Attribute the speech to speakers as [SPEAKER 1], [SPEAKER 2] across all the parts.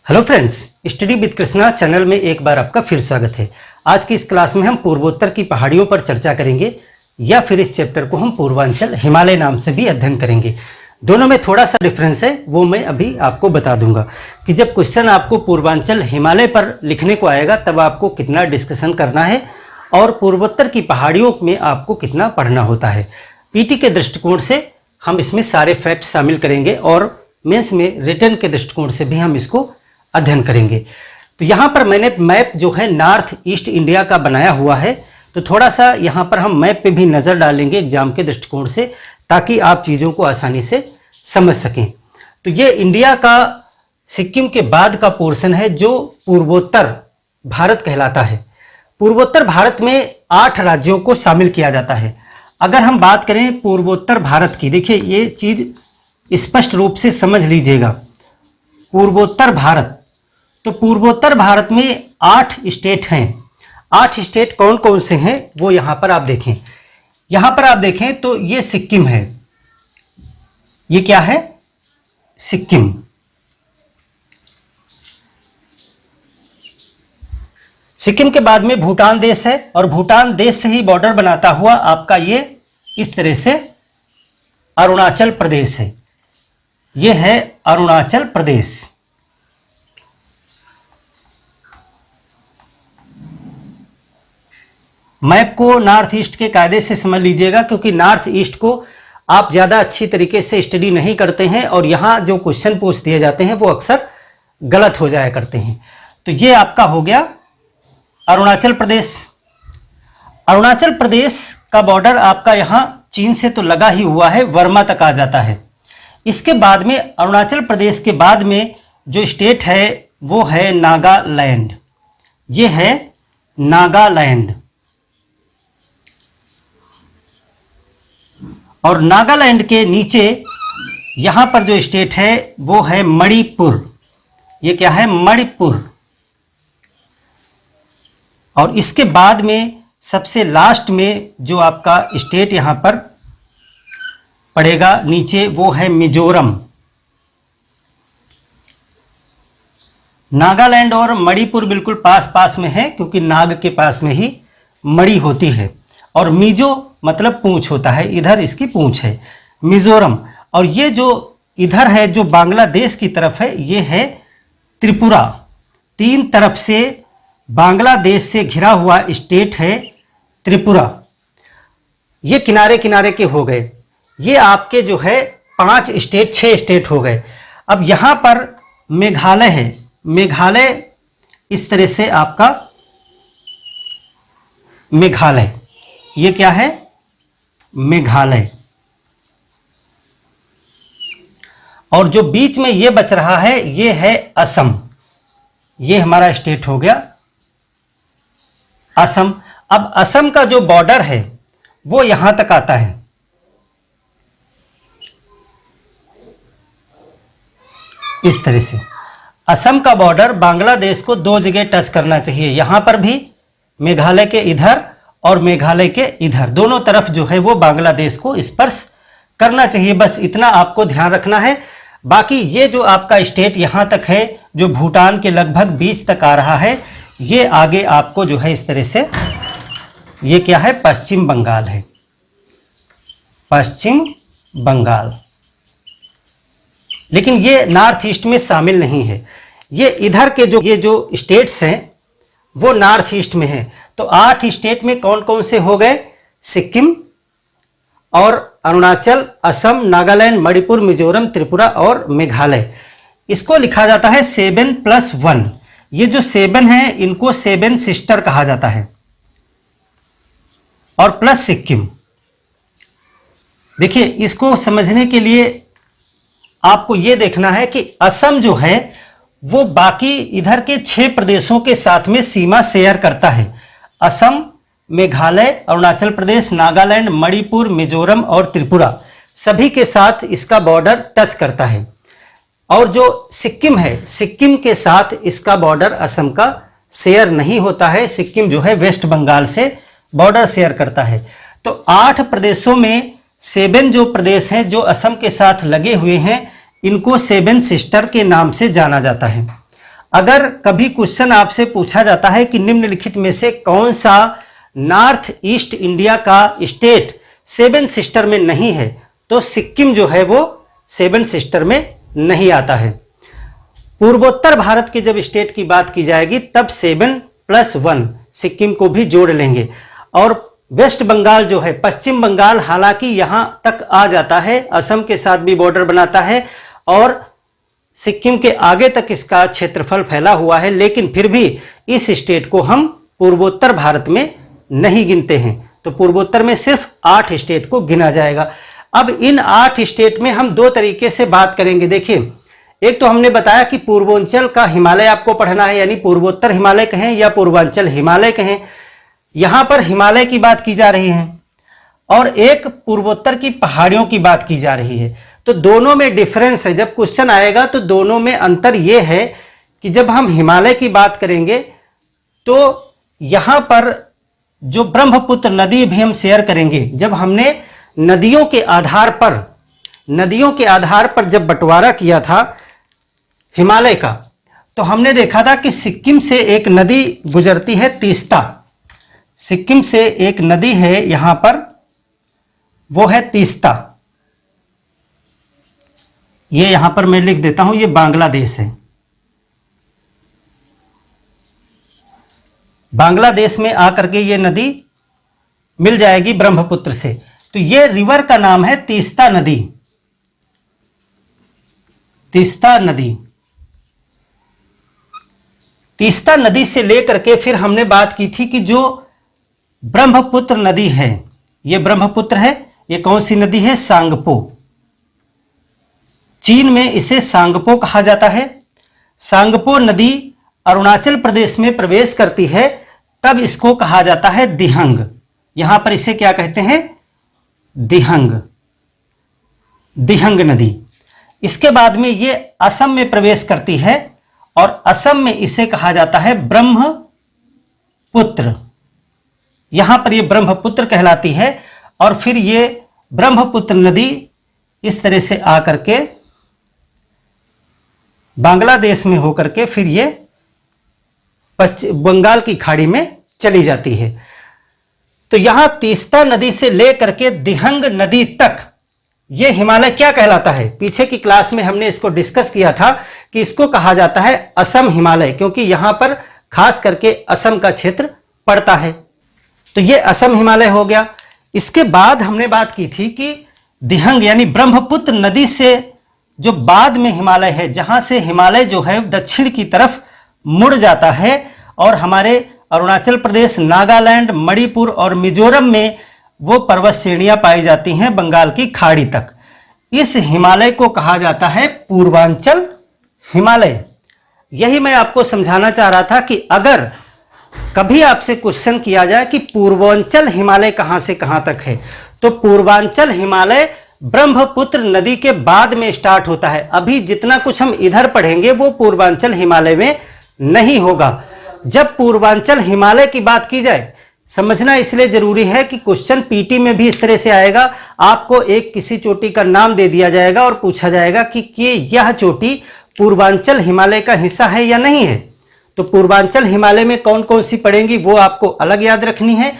[SPEAKER 1] Hello friends, study with Krishna channel में एक बार आपका फिर स्वागत है। आज की इस क्लास में हम पूर्वोत्तर की पहाड़ियों पर चर्चा करेंगे या फिर इस चैप्टर को हम पूर्वांचल हिमालय नाम से भी अध्ययन करेंगे। दोनों में थोड़ा सा डिफरेंस है, वो मैं अभी आपको बता दूंगा कि जब क्वेश्चन आपको पूर्वांचल हिमालय पर लिखने को आएगा तब आपको कितना डिस्कशन करना है और पूर्वोत्तर की पहाड़ियों में आपको कितना पढ़ना होता है। पीटी के दृष्टिकोण से हम इसमें सारे फैक्ट शामिल करेंगे और मेंस में रिटर्न के दृष्टिकोण से भी हम इसको अध्ययन करेंगे। तो यहाँ पर मैंने मैप जो है नॉर्थ ईस्ट इंडिया का बनाया हुआ है, तो थोड़ा सा यहाँ पर हम मैप पे भी नज़र डालेंगे एग्जाम के दृष्टिकोण से, ताकि आप चीज़ों को आसानी से समझ सकें। तो ये इंडिया का सिक्किम के बाद का पोर्शन है जो पूर्वोत्तर भारत कहलाता है। पूर्वोत्तर भारत में 8 राज्यों को शामिल किया जाता है। अगर हम बात करें पूर्वोत्तर भारत की, देखिए ये चीज़ स्पष्ट रूप से समझ लीजिएगा। पूर्वोत्तर भारत, तो पूर्वोत्तर भारत में 8 स्टेट हैं। 8 स्टेट कौन कौन से हैं वो यहाँ पर आप देखें। यहाँ पर आप देखें तो ये सिक्किम है। ये क्या है? सिक्किम। सिक्किम के बाद में भूटान देश है और भूटान देश से ही बॉर्डर बनाता हुआ आपका ये इस तरह से अरुणाचल प्रदेश है। ये है अरुणाचल प्रदेश। मैप को नॉर्थ ईस्ट के कायदे से समझ लीजिएगा, क्योंकि नॉर्थ ईस्ट को आप ज़्यादा अच्छी तरीके से स्टडी नहीं करते हैं और यहाँ जो क्वेश्चन पूछ दिए जाते हैं वो अक्सर गलत हो जाया करते हैं। तो ये आपका हो गया अरुणाचल प्रदेश। अरुणाचल प्रदेश का बॉर्डर आपका यहाँ चीन से तो लगा ही हुआ है, वर्मा तक आ जाता है। इसके बाद में अरुणाचल प्रदेश के बाद में जो स्टेट है वो है नागालैंड। ये है नागालैंड। और नागालैंड के नीचे यहाँ पर जो स्टेट है वो है मणिपुर। ये क्या है? मणिपुर। और इसके बाद में सबसे लास्ट में जो आपका स्टेट यहाँ पर पड़ेगा नीचे वो है मिजोरम। नागालैंड और मणिपुर बिल्कुल पास पास में है, क्योंकि नाग के पास में ही मणि होती है और मिजो मतलब पूंछ होता है, इधर इसकी पूंछ है मिजोरम। और ये जो इधर है जो बांग्लादेश की तरफ है ये है त्रिपुरा। 3 तरफ से बांग्लादेश से घिरा हुआ स्टेट है त्रिपुरा। ये किनारे किनारे के हो गए। ये आपके जो है 5 स्टेट 6 स्टेट हो गए। अब यहाँ पर मेघालय है। मेघालय इस तरह से आपका मेघालय, ये क्या है? मेघालय। और जो बीच में ये बच रहा है ये है असम। ये हमारा स्टेट हो गया असम। अब असम का जो बॉर्डर है वो यहां तक आता है। इस तरह से असम का बॉर्डर बांग्लादेश को 2 जगह टच करना चाहिए। यहां पर भी मेघालय के इधर और मेघालय के इधर, दोनों तरफ जो है वो बांग्लादेश को स्पर्श करना चाहिए। बस इतना आपको ध्यान रखना है। बाकी ये जो आपका स्टेट यहाँ तक है जो भूटान के लगभग बीच तक आ रहा है, ये आगे आपको जो है इस तरह से, ये क्या है? पश्चिम बंगाल है। पश्चिम बंगाल। लेकिन ये नॉर्थ ईस्ट में शामिल नहीं है। ये इधर के जो ये जो स्टेट्स हैं वो नॉर्थ ईस्ट में है। तो 8 स्टेट में कौन कौन से हो गए? सिक्किम और अरुणाचल, असम, नागालैंड, मणिपुर, मिजोरम, त्रिपुरा और मेघालय। इसको लिखा जाता है 7+1। ये जो 7 है इनको 7 सिस्टर कहा जाता है और प्लस सिक्किम। देखिए इसको समझने के लिए आपको ये देखना है कि असम जो है वो बाकी इधर के 6 प्रदेशों के साथ में सीमा शेयर करता है। असम, मेघालय, अरुणाचल प्रदेश, नागालैंड, मणिपुर, मिजोरम और त्रिपुरा सभी के साथ इसका बॉर्डर टच करता है। और जो सिक्किम है, सिक्किम के साथ इसका बॉर्डर असम का शेयर नहीं होता है। सिक्किम जो है वेस्ट बंगाल से बॉर्डर शेयर करता है। तो 8 प्रदेशों में 7 जो प्रदेश हैं जो असम के साथ लगे हुए हैं इनको 7 सिस्टर के नाम से जाना जाता है। अगर कभी क्वेश्चन आपसे पूछा जाता है कि निम्नलिखित में से कौन सा नॉर्थ ईस्ट इंडिया का स्टेट सेवन सिस्टर में नहीं है, तो सिक्किम जो है वो सेवन सिस्टर में नहीं आता है। पूर्वोत्तर भारत के जब स्टेट की बात की जाएगी तब 7+1 सिक्किम को भी जोड़ लेंगे। और वेस्ट बंगाल जो है, पश्चिम बंगाल हालांकि यहां तक आ जाता है, असम के साथ भी बॉर्डर बनाता है और सिक्किम के आगे तक इसका क्षेत्रफल फैला हुआ है, लेकिन फिर भी इस स्टेट को हम पूर्वोत्तर भारत में नहीं गिनते हैं। तो पूर्वोत्तर में सिर्फ 8 स्टेट को गिना जाएगा। अब इन 8 स्टेट में हम 2 तरीके से बात करेंगे। देखिए, एक तो हमने बताया कि पूर्वांचल का हिमालय आपको पढ़ना है, यानी पूर्वोत्तर हिमालय कहें या पूर्वांचल हिमालय कहें, यहां पर हिमालय की बात की जा रही है और एक पूर्वोत्तर की पहाड़ियों की बात की जा रही है। तो दोनों में डिफरेंस है। जब क्वेश्चन आएगा तो दोनों में अंतर यह है कि जब हम हिमालय की बात करेंगे तो यहां पर जो ब्रह्मपुत्र नदी भी हम शेयर करेंगे, जब हमने नदियों के आधार पर जब बंटवारा किया था हिमालय का, तो हमने देखा था कि सिक्किम से एक नदी गुजरती है तीस्ता। सिक्किम से एक नदी है यहां पर, वो है तीस्ता। ये यहां पर मैं लिख देता हूं, ये बांग्लादेश है। बांग्लादेश में आकर के ये नदी मिल जाएगी ब्रह्मपुत्र से। तो ये रिवर का नाम है तीस्ता नदी। तीस्ता नदी, तीस्ता नदी से लेकर के फिर हमने बात की थी कि जो ब्रह्मपुत्र नदी है, ये ब्रह्मपुत्र है, ये कौन सी नदी है? सांगपो। चीन में इसे सांगपो कहा जाता है। सांगपो नदी अरुणाचल प्रदेश में प्रवेश करती है, तब इसको कहा जाता है दिहंग। यहां पर इसे क्या कहते हैं? दिहंग, दिहंग नदी। इसके बाद में ये असम में प्रवेश करती है और असम में इसे कहा जाता है ब्रह्मपुत्र। यहां पर ये ब्रह्मपुत्र कहलाती है और फिर ये ब्रह्मपुत्र नदी इस तरह से आकर के बांग्लादेश में होकर के फिर ये बंगाल की खाड़ी में चली जाती है। तो यहां तीस्ता नदी से लेकर के दिहंग नदी तक ये हिमालय क्या कहलाता है? पीछे की क्लास में हमने इसको डिस्कस किया था कि इसको कहा जाता है असम हिमालय, क्योंकि यहां पर खास करके असम का क्षेत्र पड़ता है। तो ये असम हिमालय हो गया। इसके बाद हमने बात की थी कि दिहंग यानी ब्रह्मपुत्र नदी से जो बाद में हिमालय है, जहां से हिमालय जो है दक्षिण की तरफ मुड़ जाता है और हमारे अरुणाचल प्रदेश, नागालैंड, मणिपुर और मिजोरम में वो पर्वत श्रेणियां पाई जाती हैं बंगाल की खाड़ी तक। इस हिमालय को कहा जाता है पूर्वांचल हिमालय। यही मैं आपको समझाना चाह रहा था कि अगर कभी आपसे क्वेश्चन किया जाए कि पूर्वांचल हिमालय कहां से कहां तक है, तो पूर्वांचल हिमालय ब्रह्मपुत्र नदी के बाद में स्टार्ट होता है। अभी जितना कुछ हम इधर पढ़ेंगे वो पूर्वांचल हिमालय में नहीं होगा। जब पूर्वांचल हिमालय की बात की जाए, समझना इसलिए जरूरी है कि क्वेश्चन पीटी में भी इस तरह से आएगा। आपको एक किसी चोटी का नाम दे दिया जाएगा और पूछा जाएगा कि यह चोटी पूर्वांचल हिमालय का हिस्सा है या नहीं है। तो पूर्वांचल हिमालय में कौन कौन सी पड़ेंगी वो आपको अलग याद रखनी है,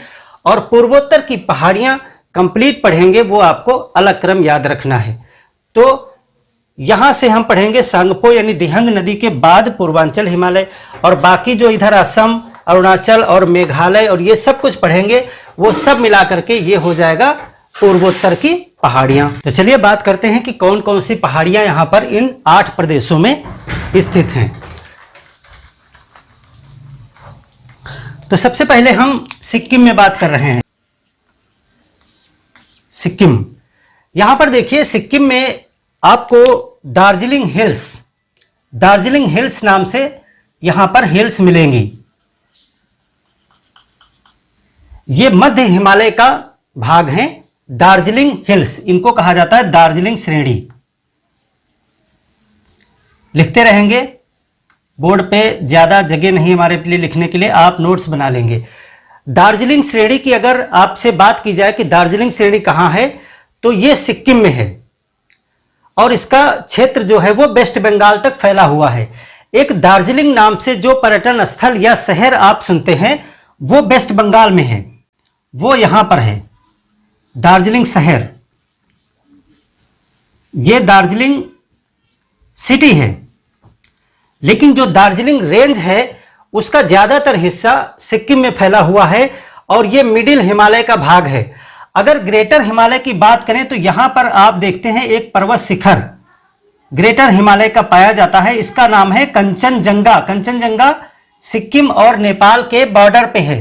[SPEAKER 1] और पूर्वोत्तर की पहाड़ियां कंप्लीट पढ़ेंगे वो आपको अलग क्रम याद रखना है। तो यहां से हम पढ़ेंगे सांगपो यानी दिहंग नदी के बाद पूर्वांचल हिमालय, और बाकी जो इधर असम, अरुणाचल और मेघालय और ये सब कुछ पढ़ेंगे, वो सब मिला करके ये हो जाएगा पूर्वोत्तर की पहाड़ियां। तो चलिए बात करते हैं कि कौन कौन सी पहाड़ियां यहां पर इन 8 प्रदेशों में स्थित हैं। तो सबसे पहले हम सिक्किम में बात कर रहे हैं। सिक्किम, यहां पर देखिए सिक्किम में आपको दार्जिलिंग हिल्स नाम से यहां पर हिल्स मिलेंगी। ये मध्य हिमालय का भाग है। दार्जिलिंग हिल्स, इनको कहा जाता है दार्जिलिंग श्रेणी। लिखते रहेंगे, बोर्ड पे ज्यादा जगह नहीं हमारे लिए लिखने के लिए, आप नोट्स बना लेंगे। दार्जिलिंग श्रेणी की अगर आपसे बात की जाए कि दार्जिलिंग श्रेणी कहां है, तो ये सिक्किम में है और इसका क्षेत्र जो है वो वेस्ट बंगाल तक फैला हुआ है। एक दार्जिलिंग नाम से जो पर्यटन स्थल या शहर आप सुनते हैं वो वेस्ट बंगाल में है, वो यहां पर है दार्जिलिंग शहर। ये दार्जिलिंग सिटी है, लेकिन जो दार्जिलिंग रेंज है उसका ज्यादातर हिस्सा सिक्किम में फैला हुआ है और ये मिडिल हिमालय का भाग है। अगर ग्रेटर हिमालय की बात करें तो यहां पर आप देखते हैं एक पर्वत शिखर ग्रेटर हिमालय का पाया जाता है, इसका नाम है कंचनजंगा। कंचनजंगा सिक्किम और नेपाल के बॉर्डर पे है,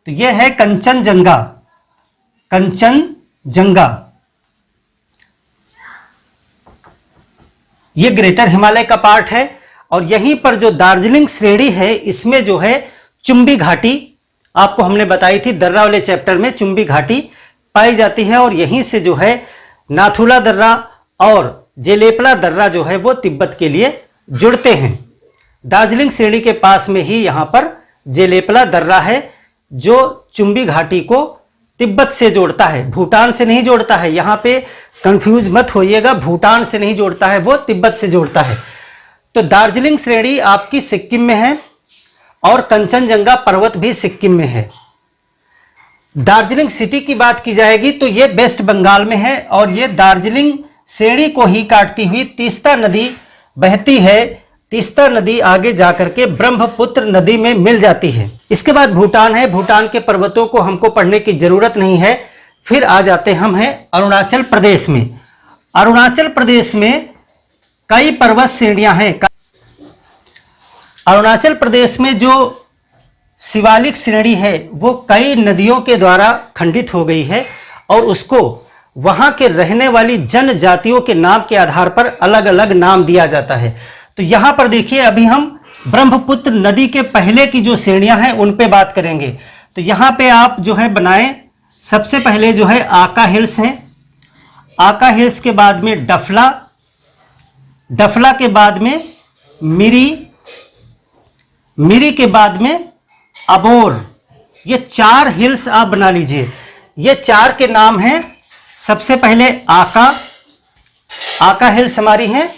[SPEAKER 1] तो यह है कंचनजंगा। कंचनजंगा ये ग्रेटर हिमालय का पार्ट है। और यहीं पर जो दार्जिलिंग श्रेणी है इसमें जो है चुंबी घाटी, आपको हमने बताई थी दर्रा वाले चैप्टर में, चुंबी घाटी पाई जाती है और यहीं से जो है नाथुला दर्रा और जेलेपला दर्रा जो है वो तिब्बत के लिए जुड़ते हैं। दार्जिलिंग श्रेणी के पास में ही यहां पर जेलेपला दर्रा है जो चुंबी घाटी को तिब्बत से जोड़ता है, भूटान से नहीं जोड़ता है। यहां पे कंफ्यूज मत होइएगा, भूटान से नहीं जोड़ता है, वो तिब्बत से जोड़ता है। तो दार्जिलिंग श्रेणी आपकी सिक्किम में है और कंचनजंगा पर्वत भी सिक्किम में है। दार्जिलिंग सिटी की बात की जाएगी तो ये वेस्ट बंगाल में है और ये दार्जिलिंग श्रेणी को ही काटती हुई तीस्ता नदी बहती है। तीस्ता नदी आगे जाकर के ब्रह्मपुत्र नदी में मिल जाती है। इसके बाद भूटान है। भूटान के पर्वतों को हमको पढ़ने की जरूरत नहीं है। फिर आ जाते हम हैं अरुणाचल प्रदेश में। अरुणाचल प्रदेश में कई पर्वत श्रेणियां हैं। अरुणाचल प्रदेश में जो शिवालिक श्रेणी है वो कई नदियों के द्वारा खंडित हो गई है और उसको वहां के रहने वाली जनजातियों के नाम के आधार पर अलग अलग नाम दिया जाता है। तो यहां पर देखिए, अभी हम ब्रह्मपुत्र नदी के पहले की जो श्रेणियां हैं उन पे बात करेंगे। तो यहां पे आप जो है बनाएं, सबसे पहले जो है आका हिल्स हैं। आका हिल्स के बाद में डफला, डफला के बाद में मिरी, मिरी के बाद में अबोर। ये 4 हिल्स आप बना लीजिए। ये 4 के नाम हैं। सबसे पहले आका, आका हिल्स हमारी हैं,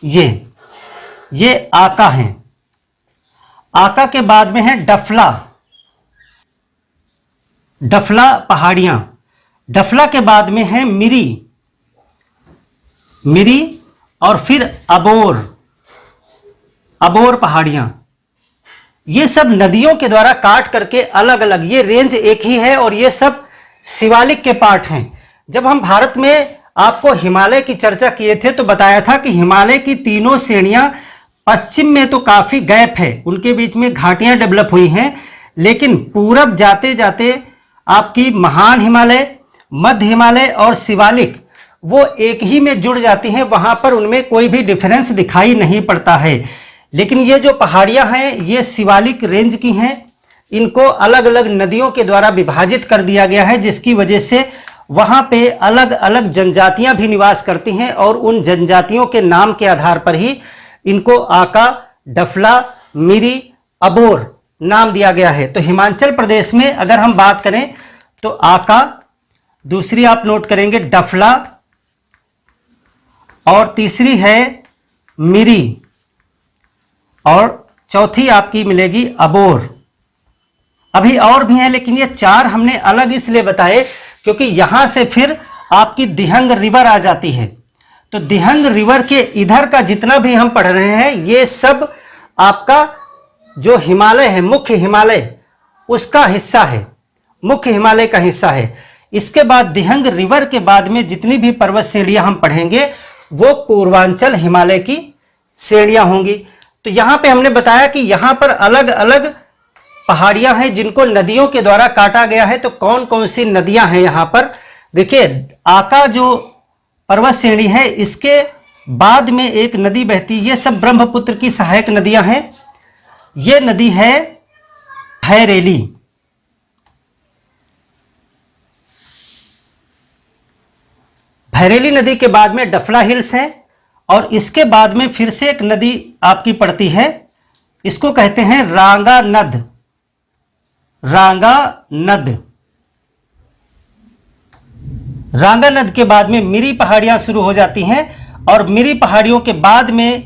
[SPEAKER 1] ये आका हैं। आका के बाद में है डफला, डफला पहाड़ियां। डफला के बाद में है मिरी, मिरी और फिर अबोर, अबोर पहाड़ियां। ये सब नदियों के द्वारा काट करके अलग अलग, ये रेंज एक ही है और ये सब शिवालिक के पार्ट हैं। जब हम भारत में आपको हिमालय की चर्चा किए थे तो बताया था कि हिमालय की तीनों श्रेणियां पश्चिम में तो काफी गैप है, उनके बीच में घाटियां डेवलप हुई हैं, लेकिन पूरब जाते जाते आपकी महान हिमालय, मध्य हिमालय और शिवालिक वो एक ही में जुड़ जाती हैं। वहां पर उनमें कोई भी डिफरेंस दिखाई नहीं पड़ता है। लेकिन ये जो पहाड़ियां हैं ये शिवालिक रेंज की हैं। इनको अलग अलग नदियों के द्वारा विभाजित कर दिया गया है, जिसकी वजह से वहां पे अलग अलग जनजातियां भी निवास करती हैं और उन जनजातियों के नाम के आधार पर ही इनको आका, डफला, मिरी, अबोर नाम दिया गया है। तो हिमाचल प्रदेश में अगर हम बात करें तो आका, दूसरी आप नोट करेंगे डफला और तीसरी है मिरी और चौथी आपकी मिलेगी अबोर। अभी और भी हैं लेकिन ये 4 हमने अलग इसलिए बताए क्योंकि यहां से फिर आपकी दिहंग रिवर आ जाती है। तो दिहंग रिवर के इधर का जितना भी हम पढ़ रहे हैं ये सब आपका जो हिमालय है, मुख्य हिमालय उसका हिस्सा है, मुख्य हिमालय का हिस्सा है। इसके बाद दिहंग रिवर के बाद में जितनी भी पर्वत श्रेणियां हम पढ़ेंगे वो पूर्वांचल हिमालय की श्रेणियां होंगी। तो यहां पे हमने बताया कि यहां पर अलग अलग पहाड़ियां हैं जिनको नदियों के द्वारा काटा गया है। तो कौन कौन सी नदियां हैं यहां पर देखिए, आका जो पर्वत श्रेणी है इसके बाद में एक नदी बहती है, ये सब ब्रह्मपुत्र की सहायक नदियां हैं। ये नदी है भैरेली। भैरेली नदी के बाद में डफला हिल्स है और इसके बाद में फिर से एक नदी आपकी पड़ती है, इसको कहते हैं रांगा नद। रांगा नद, रांगा नद के बाद में मिरी पहाड़ियां शुरू हो जाती हैं और मिरी पहाड़ियों के बाद में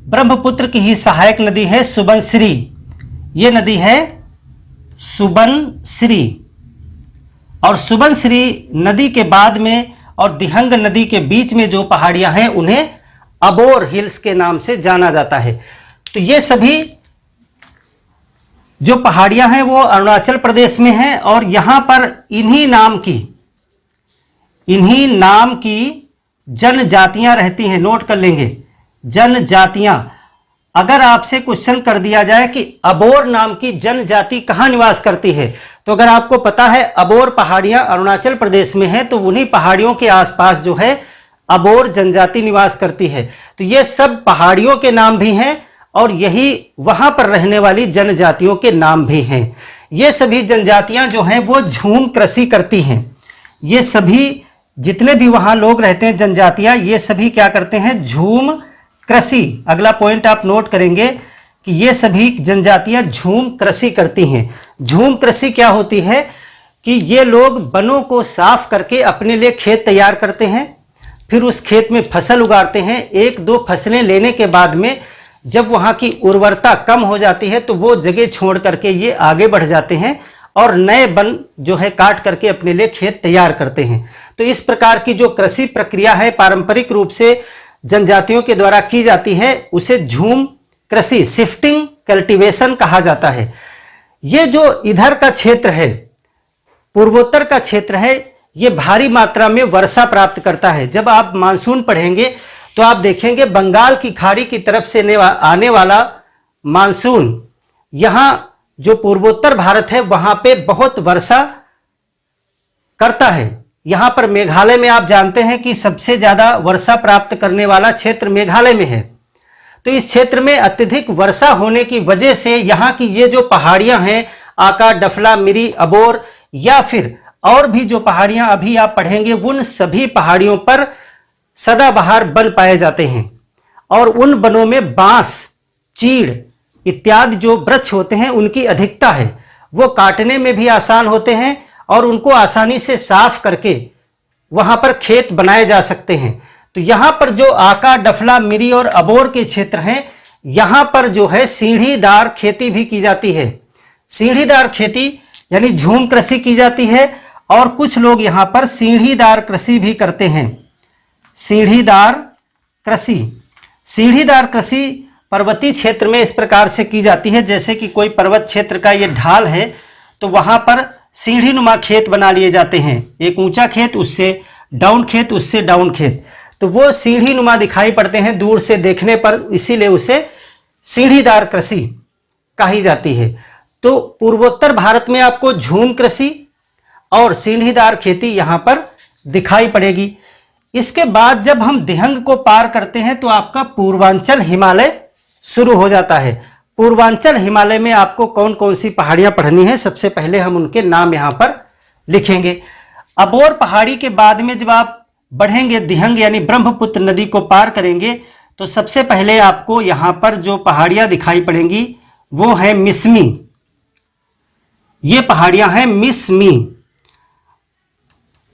[SPEAKER 1] ब्रह्मपुत्र की ही सहायक नदी है सुबनसिरी। ये नदी है सुबनसिरी, और सुबनसिरी नदी के बाद में और दिहंग नदी के बीच में जो पहाड़ियां हैं उन्हें अबोर हिल्स के नाम से जाना जाता है। तो ये सभी जो पहाड़ियां हैं वो अरुणाचल प्रदेश में हैं, और यहां पर इन्हीं नाम की जनजातियां रहती हैं। नोट कर लेंगे, जनजातियां। अगर आपसे क्वेश्चन कर दिया जाए कि अबोर नाम की जनजाति कहां निवास करती है, तो अगर आपको पता है अबोर पहाड़ियां अरुणाचल प्रदेश में है, तो उन्हीं पहाड़ियों के आसपास जो है अबोर जनजाति निवास करती है। तो ये सब पहाड़ियों के नाम भी हैं और यही वहां पर रहने वाली जनजातियों के नाम भी हैं। ये सभी जनजातियां जो हैं वो झूम कृषि करती हैं। ये सभी जितने भी वहां लोग रहते हैं जनजातियां, ये सभी क्या करते हैं? झूम कृषि। अगला पॉइंट आप नोट करेंगे कि ये सभी जनजातियां झूम कृषि करती हैं। झूम कृषि क्या होती है कि ये लोग वनों को साफ करके अपने लिए खेत तैयार करते हैं, फिर उस खेत में फसल उगाते हैं। एक दो फसलें लेने के बाद में जब वहाँ की उर्वरता कम हो जाती है तो वो जगह छोड़ करके ये आगे बढ़ जाते हैं और नए वन जो है काट करके अपने लिए खेत तैयार करते हैं। तो इस प्रकार की जो कृषि प्रक्रिया है पारंपरिक रूप से जनजातियों के द्वारा की जाती है, उसे झूम कृषि, शिफ्टिंग कल्टीवेशन कहा जाता है। ये जो इधर का क्षेत्र है, पूर्वोत्तर का क्षेत्र है, ये भारी मात्रा में वर्षा प्राप्त करता है। जब आप मानसून पढ़ेंगे तो आप देखेंगे बंगाल की खाड़ी की तरफ से आने वाला मानसून यहाँ जो पूर्वोत्तर भारत है वहां पे बहुत वर्षा करता है। यहां पर मेघालय में आप जानते हैं कि सबसे ज्यादा वर्षा प्राप्त करने वाला क्षेत्र मेघालय में है। तो इस क्षेत्र में अत्यधिक वर्षा होने की वजह से यहाँ की ये जो पहाड़ियां हैं, आका, डफला, मिरी, अबोर या फिर और भी जो पहाड़ियां अभी आप पढ़ेंगे, उन सभी पहाड़ियों पर सदाबहार वन पाए जाते हैं। और उन वनों में बांस, चीड़ इत्यादि जो वृक्ष होते हैं उनकी अधिकता है। वो काटने में भी आसान होते हैं और उनको आसानी से साफ करके वहां पर खेत बनाए जा सकते हैं। तो यहां पर जो आका, डफला, मिरी और अबोर के क्षेत्र हैं, यहां पर जो है सीढ़ीदार खेती भी की जाती है। सीढ़ीदार खेती यानी झूम कृषि की जाती है और कुछ लोग यहां पर सीढ़ीदार कृषि भी करते हैं। सीढ़ीदार कृषि, सीढ़ीदार कृषि पर्वतीय क्षेत्र में इस प्रकार से की जाती है, जैसे कि कोई पर्वत क्षेत्र का ये ढाल है तो वहां पर सीढ़ी नुमा खेत बना लिए जाते हैं। एक ऊंचा खेत, उससे डाउन खेत, उससे डाउन खेत, तो वो सीढ़ी नुमा दिखाई पड़ते हैं दूर से देखने पर, इसीलिए उसे सीढ़ीदार कृषि कही जाती है। तो पूर्वोत्तर भारत में आपको झूम कृषि और सीढ़ीदार खेती यहां पर दिखाई पड़ेगी। इसके बाद जब हम दिहंग को पार करते हैं तो आपका पूर्वांचल हिमालय शुरू हो जाता है। पूर्वांचल हिमालय में आपको कौन कौन सी पहाड़ियां पढ़नी है, सबसे पहले हम उनके नाम यहां पर लिखेंगे। अबोर पहाड़ी के बाद में जब आप बढ़ेंगे दिहंग यानी ब्रह्मपुत्र नदी को पार करेंगे तो सबसे पहले आपको यहां पर जो पहाड़ियां दिखाई पड़ेंगी वो है मिसमी। ये पहाड़ियां हैं मिसमी।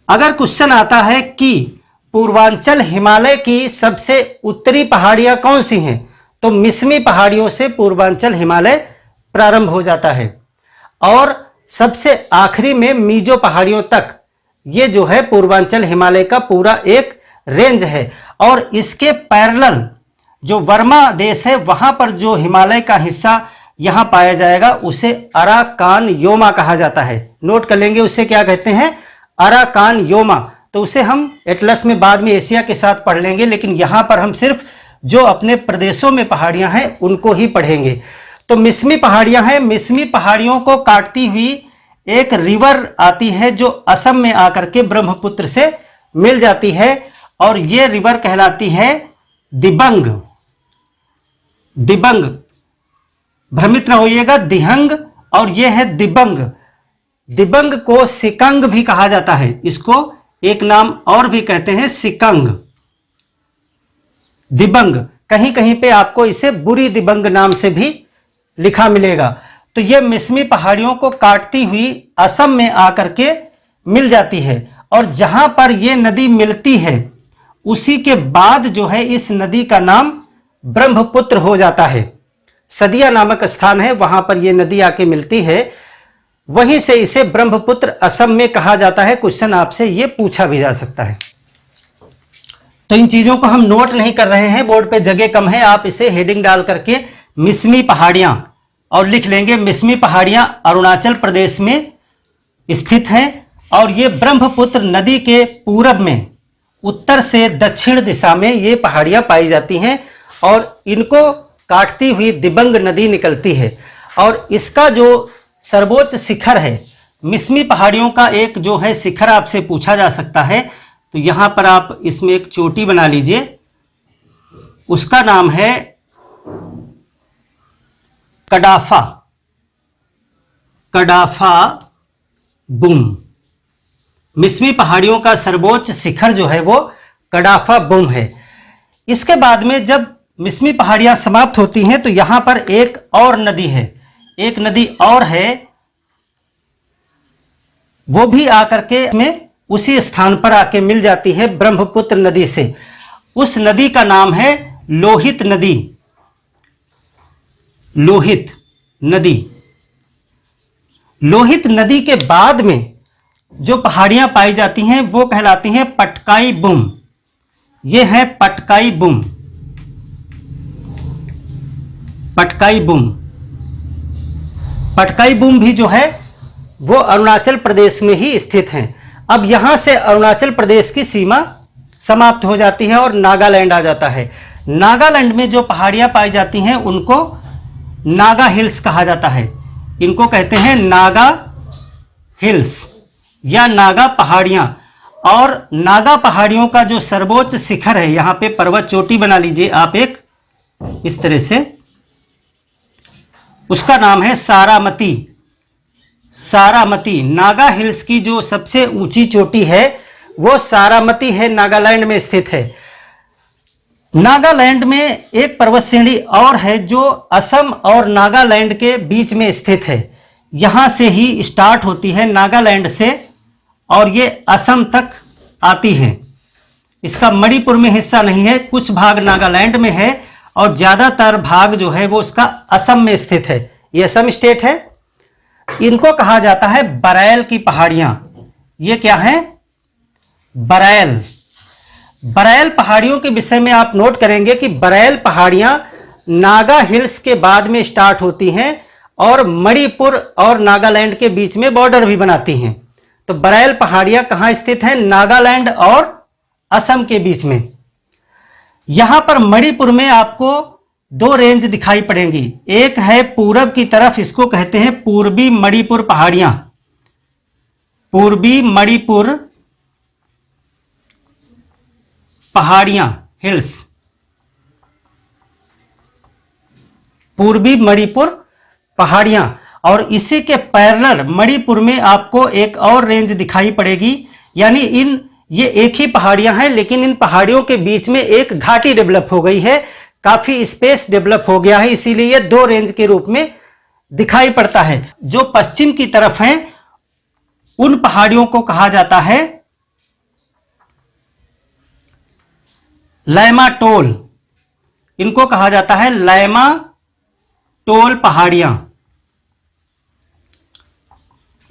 [SPEAKER 1] अगर क्वेश्चन आता है कि पूर्वांचल हिमालय की सबसे उत्तरी पहाड़ियां कौन सी हैं, तो मिसमी पहाड़ियों से पूर्वांचल हिमालय प्रारंभ हो जाता है और सबसे आखिरी में मीजो पहाड़ियों तक ये जो है पूर्वांचल हिमालय का पूरा एक रेंज है। और इसके पैरेलल जो वर्मा देश है वहां पर जो हिमालय का हिस्सा यहां पाया जाएगा उसे अराकान योमा कहा जाता है। नोट कर लेंगे उसे क्या कहते हैं, अराकान योमा। तो उसे हम एटलस में बाद में एशिया के साथ पढ़ लेंगे, लेकिन यहां पर हम सिर्फ जो अपने प्रदेशों में पहाड़ियां हैं उनको ही पढ़ेंगे। तो मिसमी पहाड़ियां हैं। मिसमी पहाड़ियों को काटती हुई एक रिवर आती है जो असम में आकर के ब्रह्मपुत्र से मिल जाती है और ये रिवर कहलाती है दिबंग। दिबंग, भ्रमित न होइएगा, दिहंग और ये है दिबंग। दिबंग को सिकंग भी कहा जाता है, इसको एक नाम और भी कहते हैं सिकंग, दिबंग। कहीं कहीं पे आपको इसे बुरी दिबंग नाम से भी लिखा मिलेगा। तो ये मिसमी पहाड़ियों को काटती हुई असम में आकर के मिल जाती है और जहां पर ये नदी मिलती है उसी के बाद जो है इस नदी का नाम ब्रह्मपुत्र हो जाता है। सदिया नामक स्थान है, वहां पर यह नदी आके मिलती है, वहीं से इसे ब्रह्मपुत्र असम में कहा जाता है। क्वेश्चन आपसे यह पूछा भी जा सकता है। तो इन चीजों को हम नोट नहीं कर रहे हैं, बोर्ड पे जगह कम है, आप इसे हेडिंग डाल करके मिसमी पहाड़ियां और लिख लेंगे। मिसमी पहाड़ियां अरुणाचल प्रदेश में स्थित हैं और ये ब्रह्मपुत्र नदी के पूरब में उत्तर से दक्षिण दिशा में ये पहाड़ियां पाई जाती हैं और इनको काटती हुई दिबंग नदी निकलती है। और इसका जो सर्वोच्च शिखर है, मिसमी पहाड़ियों का एक जो है शिखर आपसे पूछा जा सकता है, तो यहां पर आप इसमें एक चोटी बना लीजिए, उसका नाम है कडाफा, कडाफा बुम। मिसमी पहाड़ियों का सर्वोच्च शिखर जो है वो कडाफा बुम है। इसके बाद में जब मिसमी पहाड़ियां समाप्त होती हैं तो यहां पर एक और नदी है, एक नदी और है, वो भी आकर के में उसी स्थान पर आके मिल जाती है ब्रह्मपुत्र नदी से। उस नदी का नाम है लोहित नदी, लोहित नदी। लोहित नदी के बाद में जो पहाड़ियां पाई जाती हैं वो कहलाती हैं पटकाई बुम। ये है पटकाई बुम, पटकाई बुम। पटकाई बुम भी जो है वो अरुणाचल प्रदेश में ही स्थित हैं। अब यहां से अरुणाचल प्रदेश की सीमा समाप्त हो जाती है और नागालैंड आ जाता है। नागालैंड में जो पहाड़ियां पाई जाती हैं उनको नागा हिल्स कहा जाता है। इनको कहते हैं नागा हिल्स या नागा पहाड़ियां। और नागा पहाड़ियों का जो सर्वोच्च शिखर है, यहां पे पर्वत चोटी बना लीजिए आप एक इस तरह से, उसका नाम है सारामती, सारामती। नागा हिल्स की जो सबसे ऊंची चोटी है वो सारामती है, नागालैंड में स्थित है। नागालैंड में एक पर्वत श्रेणी और है जो असम और नागालैंड के बीच में स्थित है। यहां से ही स्टार्ट होती है नागालैंड से और ये असम तक आती है। इसका मणिपुर में हिस्सा नहीं है, कुछ भाग नागालैंड में है और ज्यादातर भाग जो है वो इसका असम में स्थित है। ये असम स्टेट है। इनको कहा जाता है बरैल की पहाड़ियां। ये क्या है? बरैल। बरैल पहाड़ियों के विषय में आप नोट करेंगे कि बरैल पहाड़ियां नागा हिल्स के बाद में स्टार्ट होती हैं और मणिपुर और नागालैंड के बीच में बॉर्डर भी बनाती हैं। तो बरैल पहाड़ियां कहां स्थित हैं? नागालैंड और असम के बीच में। यहां पर मणिपुर में आपको दो रेंज दिखाई पड़ेंगी। एक है पूरब की तरफ, इसको कहते हैं पूर्वी मणिपुर पहाड़ियां, पूर्वी मणिपुर पहाड़ियां हिल्स, पूर्वी मणिपुर पहाड़ियां। और इसी के पैरेलल मणिपुर में आपको एक और रेंज दिखाई पड़ेगी। यानी ये एक ही पहाड़ियां हैं, लेकिन इन पहाड़ियों के बीच में एक घाटी डेवलप हो गई है, काफी स्पेस डेवलप हो गया है, इसीलिए ये दो रेंज के रूप में दिखाई पड़ता है। जो पश्चिम की तरफ हैं उन पहाड़ियों को कहा जाता है लैमा टोल। इनको कहा जाता है लैमा टोल पहाड़ियां,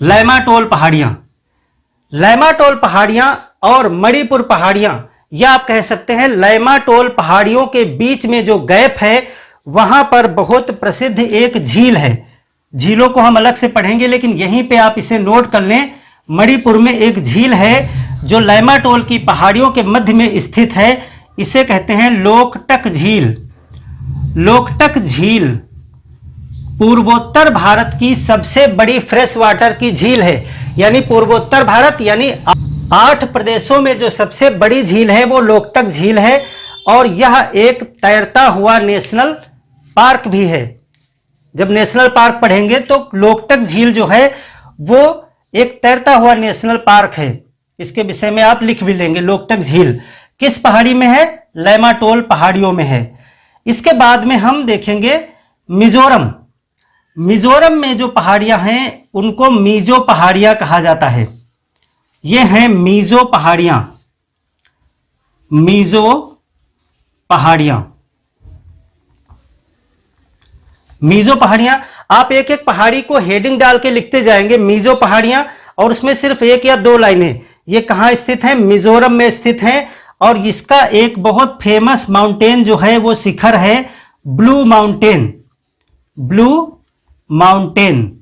[SPEAKER 1] लैमा टोल पहाड़ियां। लैमा टोल पहाड़ियां और मणिपुर पहाड़ियां, या आप कह सकते हैं लैमा टोल पहाड़ियों के बीच में जो गैप है वहां पर बहुत प्रसिद्ध एक झील है। झीलों को हम अलग से पढ़ेंगे, लेकिन यहीं पे आप इसे नोट कर लें। मणिपुर में एक झील है जो लैमा टोल की पहाड़ियों के मध्य में स्थित है, इसे कहते हैं लोकटक झील। लोकटक झील पूर्वोत्तर भारत की सबसे बड़ी फ्रेश वाटर की झील है। यानी पूर्वोत्तर भारत यानी 8 प्रदेशों में जो सबसे बड़ी झील है वो लोकटक झील है। और यह एक तैरता हुआ नेशनल पार्क भी है। जब नेशनल पार्क पढ़ेंगे तो लोकटक झील जो है वो एक तैरता हुआ नेशनल पार्क है। इसके विषय में आप लिख भी लेंगे। लोकटक झील किस पहाड़ी में है? लैमा टोल पहाड़ियों में है। इसके बाद में हम देखेंगे मिजोरम। मिजोरम में जो पहाड़ियां हैं उनको मीजो पहाड़ियां कहा जाता है। ये हैं मीजो पहाड़ियां, मीजो पहाड़ियां। मीजो पहाड़ियां, आप एक एक पहाड़ी को हेडिंग डाल के लिखते जाएंगे, मीजो पहाड़ियां, और उसमें सिर्फ एक या दो लाइनें। ये कहाँ स्थित है? मिजोरम में स्थित है। और इसका एक बहुत फेमस माउंटेन जो है वो शिखर है ब्लू माउंटेन। ब्लू माउंटेन,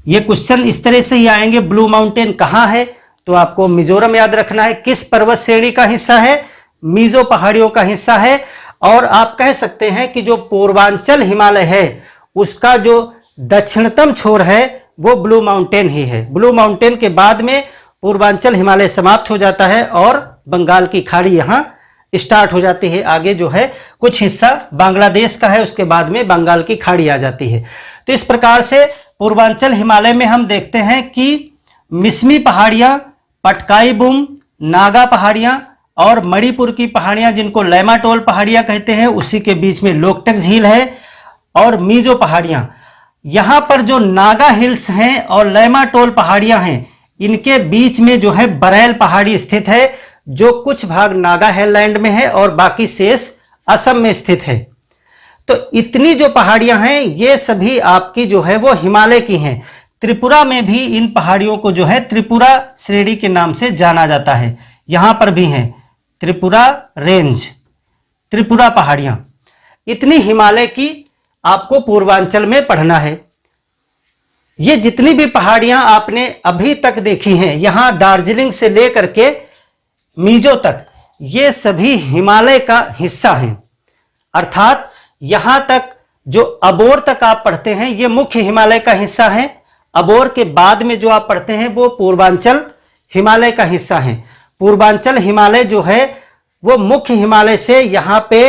[SPEAKER 1] ये क्वेश्चन इस तरह से ही आएंगे। ब्लू माउंटेन कहाँ है? तो आपको मिजोरम याद रखना है। किस पर्वत श्रेणी का हिस्सा है? मीजो पहाड़ियों का हिस्सा है। और आप कह सकते हैं कि जो पूर्वांचल हिमालय है उसका जो दक्षिणतम छोर है वो ब्लू माउंटेन ही है। ब्लू माउंटेन के बाद में पूर्वांचल हिमालय समाप्त हो जाता है और बंगाल की खाड़ी यहाँ स्टार्ट हो जाती है। आगे जो है कुछ हिस्सा बांग्लादेश का है, उसके बाद में बंगाल की खाड़ी आ जाती है। तो इस प्रकार से पूर्वांचल हिमालय में हम देखते हैं कि मिसमी पहाड़ियाँ, पटकाई बुम, नागा पहाड़ियाँ और मणिपुर की पहाड़ियाँ जिनको लैमाटोल पहाड़ियाँ कहते हैं, उसी के बीच में लोकटक झील है। और मीजो पहाड़ियाँ, यहाँ पर जो नागा हिल्स हैं और लैमाटोल पहाड़ियाँ हैं, इनके बीच में जो है बरैल पहाड़ी स्थित है, जो कुछ भाग नागालैंड में है और बाकी शेष असम में स्थित है। तो इतनी जो पहाड़ियां हैं ये सभी आपकी जो है वो हिमालय की हैं। त्रिपुरा में भी इन पहाड़ियों को जो है त्रिपुरा श्रेणी के नाम से जाना जाता है। यहां पर भी हैं त्रिपुरा रेंज, त्रिपुरा पहाड़ियां। इतनी हिमालय की आपको पूर्वांचल में पढ़ना है। ये जितनी भी पहाड़ियां आपने अभी तक देखी हैं, यहां दार्जिलिंग से लेकर के मीजो तक, ये सभी हिमालय का हिस्सा हैं। अर्थात यहां तक जो अबोर तक आप पढ़ते हैं ये मुख्य हिमालय का हिस्सा है। अबोर के बाद में जो आप पढ़ते हैं वो पूर्वांचल हिमालय का हिस्सा है। पूर्वांचल हिमालय जो है वो मुख्य हिमालय से यहाँ पे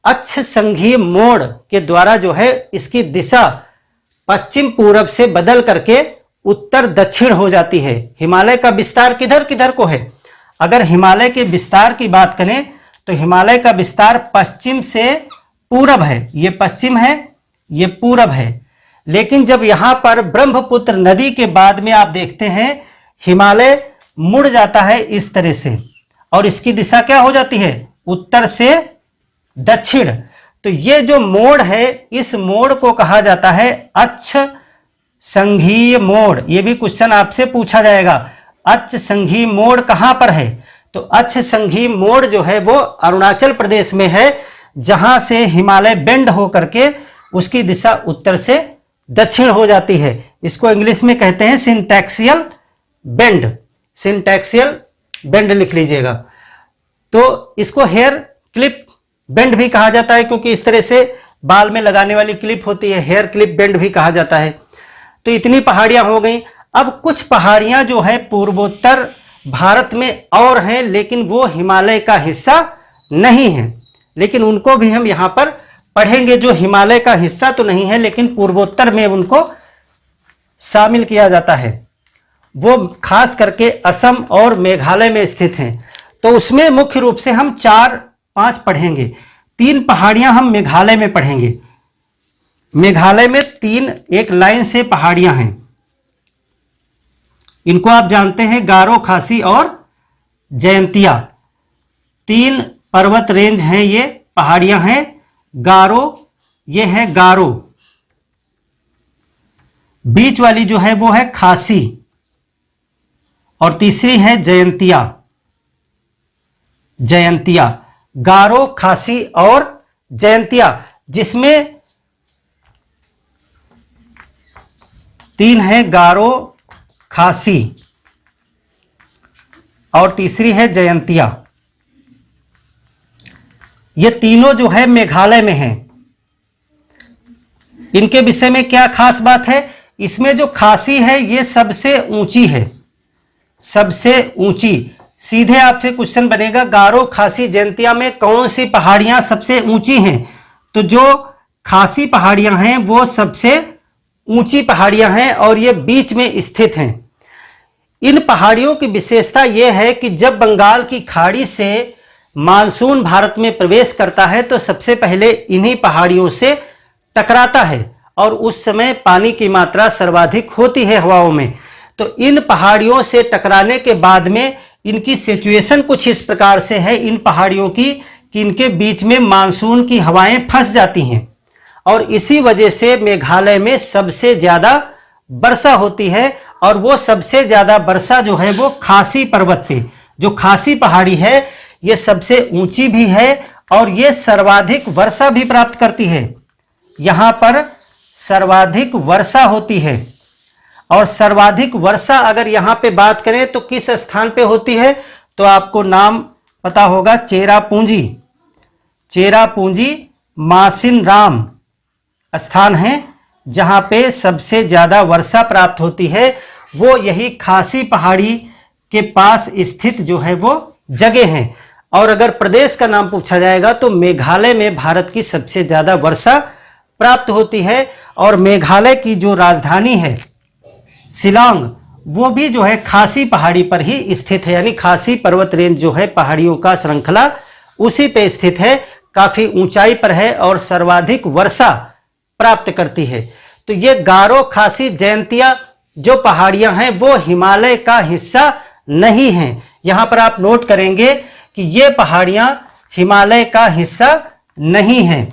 [SPEAKER 1] अक्ष संघीय मोड़ के द्वारा जो है इसकी दिशा पश्चिम पूरब से बदल करके उत्तर दक्षिण हो जाती है। हिमालय का विस्तार किधर किधर को है? अगर हिमालय के विस्तार की बात करें तो हिमालय का विस्तार पश्चिम से पूरब है। ये पश्चिम है, ये पूरब है। लेकिन जब यहां पर ब्रह्मपुत्र नदी के बाद में आप देखते हैं हिमालय मुड़ जाता है इस तरह से, और इसकी दिशा क्या हो जाती है? उत्तर से दक्षिण। तो ये जो मोड़ है, इस मोड़ को कहा जाता है अक्ष संघीय मोड़। ये भी क्वेश्चन आपसे पूछा जाएगा, अक्ष संघीय मोड़ कहां पर है? तो अक्ष संघीय मोड़ जो है वो अरुणाचल प्रदेश में है, जहां से हिमालय बेंड हो करके उसकी दिशा उत्तर से दक्षिण हो जाती है। इसको इंग्लिश में कहते हैं सिंटैक्सियल बेंड। सिंटैक्सियल बेंड लिख लीजिएगा। तो इसको हेयर क्लिप बेंड भी कहा जाता है, क्योंकि इस तरह से बाल में लगाने वाली क्लिप होती है, हेयर क्लिप बेंड भी कहा जाता है। तो इतनी पहाड़ियां हो गई। अब कुछ पहाड़ियां जो है पूर्वोत्तर भारत में और हैं, लेकिन वो हिमालय का हिस्सा नहीं है, लेकिन उनको भी हम यहां पर पढ़ेंगे। जो हिमालय का हिस्सा तो नहीं है लेकिन पूर्वोत्तर में उनको शामिल किया जाता है, वो खास करके असम और मेघालय में स्थित हैं। तो उसमें मुख्य रूप से हम 4-5 पढ़ेंगे। 3 पहाड़ियां हम मेघालय में पढ़ेंगे। मेघालय में 3 एक लाइन से पहाड़ियां हैं, इनको आप जानते हैं गारो, खासी और जयंतिया। 3 पर्वत रेंज हैं, ये पहाड़ियां हैं। गारो, ये है गारो। बीच वाली जो है वो है खासी, और तीसरी है जयंतिया। जयंतिया, गारो, खासी और जयंतिया, जिसमें 3 है गारो, खासी और तीसरी है जयंतिया। ये तीनों जो है मेघालय में हैं। इनके विषय में क्या खास बात है? इसमें जो खासी है ये सबसे ऊंची है, सबसे ऊंची। सीधे आपसे क्वेश्चन बनेगा गारो, खासी, जयंतिया में कौन सी पहाड़ियां सबसे ऊंची हैं? तो जो खासी पहाड़ियां हैं वो सबसे ऊंची पहाड़ियां हैं और ये बीच में स्थित हैं। इन पहाड़ियों की विशेषता यह है कि जब बंगाल की खाड़ी से मानसून भारत में प्रवेश करता है तो सबसे पहले इन्हीं पहाड़ियों से टकराता है, और उस समय पानी की मात्रा सर्वाधिक होती है हवाओं में। तो इन पहाड़ियों से टकराने के बाद में इनकी सिचुएशन कुछ इस प्रकार से है इन पहाड़ियों की कि इनके बीच में मानसून की हवाएं फंस जाती हैं, और इसी वजह से मेघालय में सबसे ज़्यादा वर्षा होती है। और वो सबसे ज़्यादा वर्षा जो है वो खासी पर्वत पे, जो खासी पहाड़ी है, ये सबसे ऊंची भी है और ये सर्वाधिक वर्षा भी प्राप्त करती है। यहाँ पर सर्वाधिक वर्षा होती है। और सर्वाधिक वर्षा अगर यहाँ पे बात करें तो किस स्थान पे होती है, तो आपको नाम पता होगा, चेरापूंजी। चेरापूंजी मासिन राम स्थान है जहाँ पे सबसे ज़्यादा वर्षा प्राप्त होती है। वो यही खासी पहाड़ी के पास स्थित जो है वो जगह है। और अगर प्रदेश का नाम पूछा जाएगा तो मेघालय में भारत की सबसे ज़्यादा वर्षा प्राप्त होती है। और मेघालय की जो राजधानी है शिलांग, वो भी जो है खासी पहाड़ी पर ही स्थित है, यानी खासी पर्वत रेंज जो है पहाड़ियों का श्रृंखला उसी पे स्थित है, काफ़ी ऊंचाई पर है और सर्वाधिक वर्षा प्राप्त करती है। तो ये गारो, खासी, जयंतिया जो पहाड़ियां हैं वो हिमालय का हिस्सा नहीं हैं। यहाँ पर आप नोट करेंगे कि ये पहाड़ियां हिमालय का हिस्सा नहीं हैं।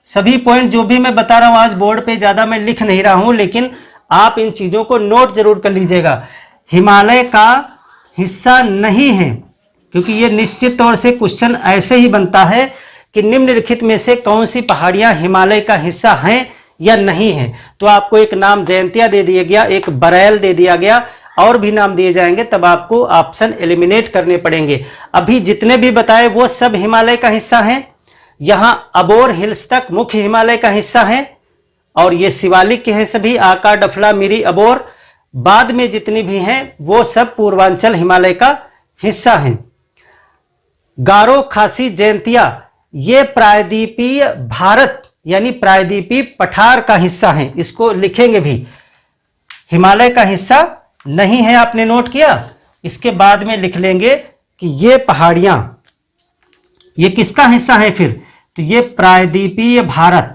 [SPEAKER 1] सभी पॉइंट जो भी मैं बता रहा हूँ आज बोर्ड पे ज़्यादा मैं लिख नहीं रहा हूँ, लेकिन आप इन चीज़ों को नोट जरूर कर लीजिएगा। हिमालय का हिस्सा नहीं है, क्योंकि ये निश्चित तौर से क्वेश्चन ऐसे ही बनता है कि निम्नलिखित में से कौन सी पहाड़ियां हिमालय का हिस्सा हैं या नहीं है। तो आपको एक नाम जयंतिया दे दिया गया, एक बरैल दे दिया गया, और भी नाम दिए जाएंगे, तब आपको ऑप्शन एलिमिनेट करने पड़ेंगे। अभी जितने भी बताए वो सब हिमालय का हिस्सा हैं। यहाँ अबोर हिल्स तक मुख्य हिमालय का हिस्सा है और ये शिवालिक के हैं सभी, आका, डफला, मिरी, अबोर। बाद में जितनी भी हैं वो सब पूर्वांचल हिमालय का हिस्सा हैं। गारो, खासी, जयंतिया ये प्रायद्वीपीय भारत यानी प्रायद्वीपीय पठार का हिस्सा है। इसको लिखेंगे भी, हिमालय का हिस्सा नहीं है, आपने नोट किया। इसके बाद में लिख लेंगे कि ये पहाड़ियां ये किसका हिस्सा है फिर, तो ये प्रायद्वीपीय भारत,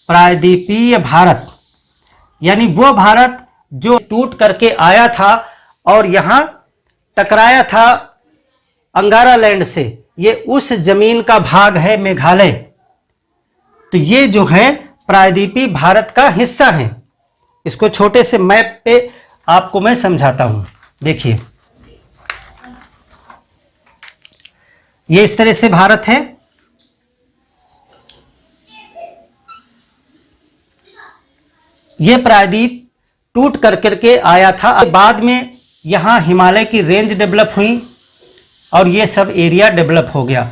[SPEAKER 1] प्रायद्वीपीय भारत यानी वो भारत जो टूट करके आया था और यहां टकराया था अंगारा लैंड से, ये उस जमीन का भाग है मेघालय। तो ये जो है प्रायद्वीपीय भारत का हिस्सा है। इसको छोटे से मैप पे आपको मैं समझाता हूं। देखिए, ये इस तरह से भारत है। ये प्रायद्वीप टूट कर करके आया था, बाद में यहां हिमालय की रेंज डेवलप हुई और ये सब एरिया डेवलप हो गया।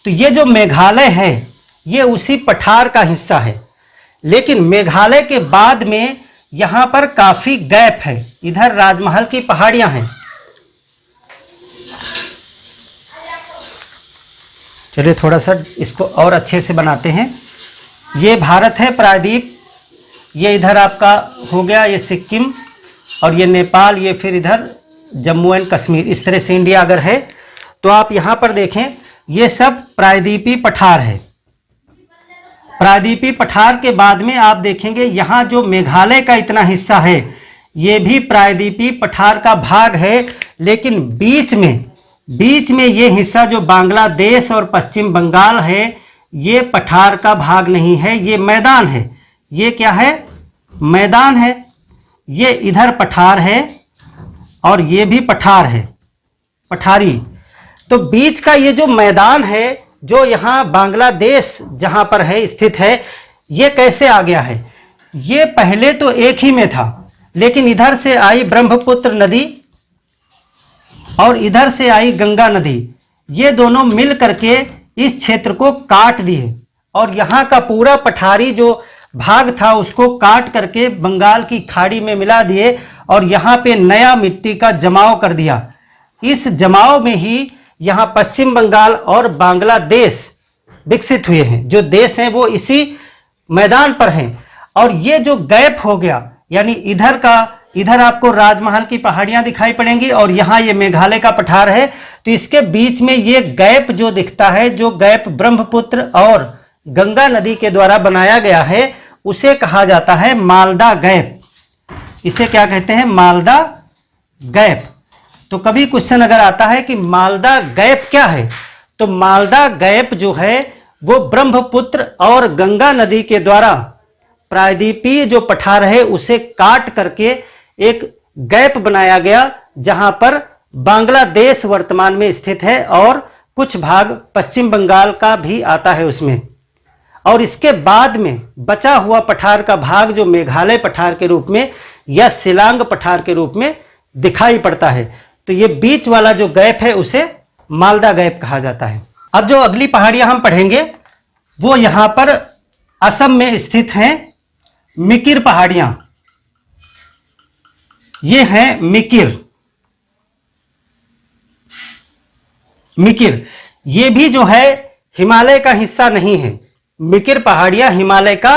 [SPEAKER 1] तो ये जो मेघालय है ये उसी पठार का हिस्सा है। लेकिन मेघालय के बाद में यहाँ पर काफ़ी गैप है। इधर राजमहल की पहाड़ियाँ हैं। चलिए थोड़ा सा इसको और अच्छे से बनाते हैं। ये भारत है प्रायद्वीप, ये इधर आपका हो गया, ये सिक्किम और ये नेपाल, ये फिर इधर जम्मू एंड कश्मीर। इस तरह से इंडिया अगर है तो आप यहाँ पर देखें, ये सब प्रायद्वीपीय पठार है। प्रायद्वीपीय पठार के बाद में आप देखेंगे यहाँ जो मेघालय का इतना हिस्सा है ये भी प्रायद्वीपीय पठार का भाग है। लेकिन बीच में ये हिस्सा जो बांग्लादेश और पश्चिम बंगाल है ये पठार का भाग नहीं है, ये मैदान है। ये क्या है, मैदान है। ये इधर पठार है और ये भी पठार है, पठारी। तो बीच का ये जो मैदान है जो यहाँ बांग्लादेश जहाँ पर है स्थित है, ये कैसे आ गया है, ये पहले तो एक ही में था, लेकिन इधर से आई ब्रह्मपुत्र नदी और इधर से आई गंगा नदी, ये दोनों मिल करके इस क्षेत्र को काट दिए और यहाँ का पूरा पठारी जो भाग था उसको काट करके बंगाल की खाड़ी में मिला दिए और यहाँ पे नया मिट्टी का जमाव कर दिया। इस जमाव में ही यहाँ पश्चिम बंगाल और बांग्लादेश विकसित हुए हैं। जो देश हैं वो इसी मैदान पर हैं। और ये जो गैप हो गया, यानी इधर आपको राजमहल की पहाड़ियाँ दिखाई पड़ेंगी और यहाँ ये मेघालय का पठार है, तो इसके बीच में ये गैप जो दिखता है, जो गैप ब्रह्मपुत्र और गंगा नदी के द्वारा बनाया गया है, उसे कहा जाता है मालदा गैप। इसे क्या कहते हैं, मालदा गैप। तो कभी क्वेश्चन अगर आता है कि मालदा गैप क्या है, तो मालदा गैप जो है वो ब्रह्मपुत्र और गंगा नदी के द्वारा प्रायद्वीपीय जो पठार है उसे काट करके एक गैप बनाया गया, जहां पर बांग्लादेश वर्तमान में स्थित है और कुछ भाग पश्चिम बंगाल का भी आता है उसमें। और इसके बाद में बचा हुआ पठार का भाग जो मेघालय पठार के रूप में या शिलांग पठार के रूप में दिखाई पड़ता है। तो ये बीच वाला जो गैप है उसे मालदा गैप कहा जाता है। अब जो अगली पहाड़ियां हम पढ़ेंगे वो यहां पर असम में स्थित हैं मिकिर पहाड़ियां। ये हैं मिकिर। ये भी जो है हिमालय का हिस्सा नहीं है। मिकिर पहाड़ियां हिमालय का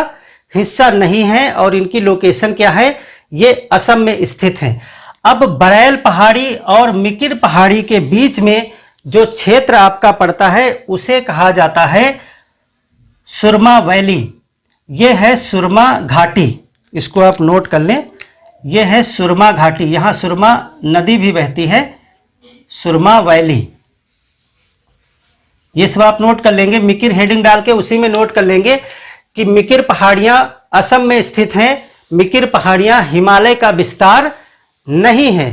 [SPEAKER 1] हिस्सा नहीं है और इनकी लोकेशन क्या है, ये असम में स्थित है। अब बरैल पहाड़ी और मिकिर पहाड़ी के बीच में जो क्षेत्र आपका पड़ता है उसे कहा जाता है सुरमा वैली। ये है सुरमा घाटी, इसको आप नोट कर लें। ये है सुरमा घाटी, यहां सुरमा नदी भी बहती है, सुरमा वैली। ये सब आप नोट कर लेंगे, मिकिर हेडिंग डाल के उसी में नोट कर लेंगे कि मिकिर पहाड़ियां असम में स्थित हैं। मिकिर पहाड़ियां हिमालय का विस्तार नहीं है।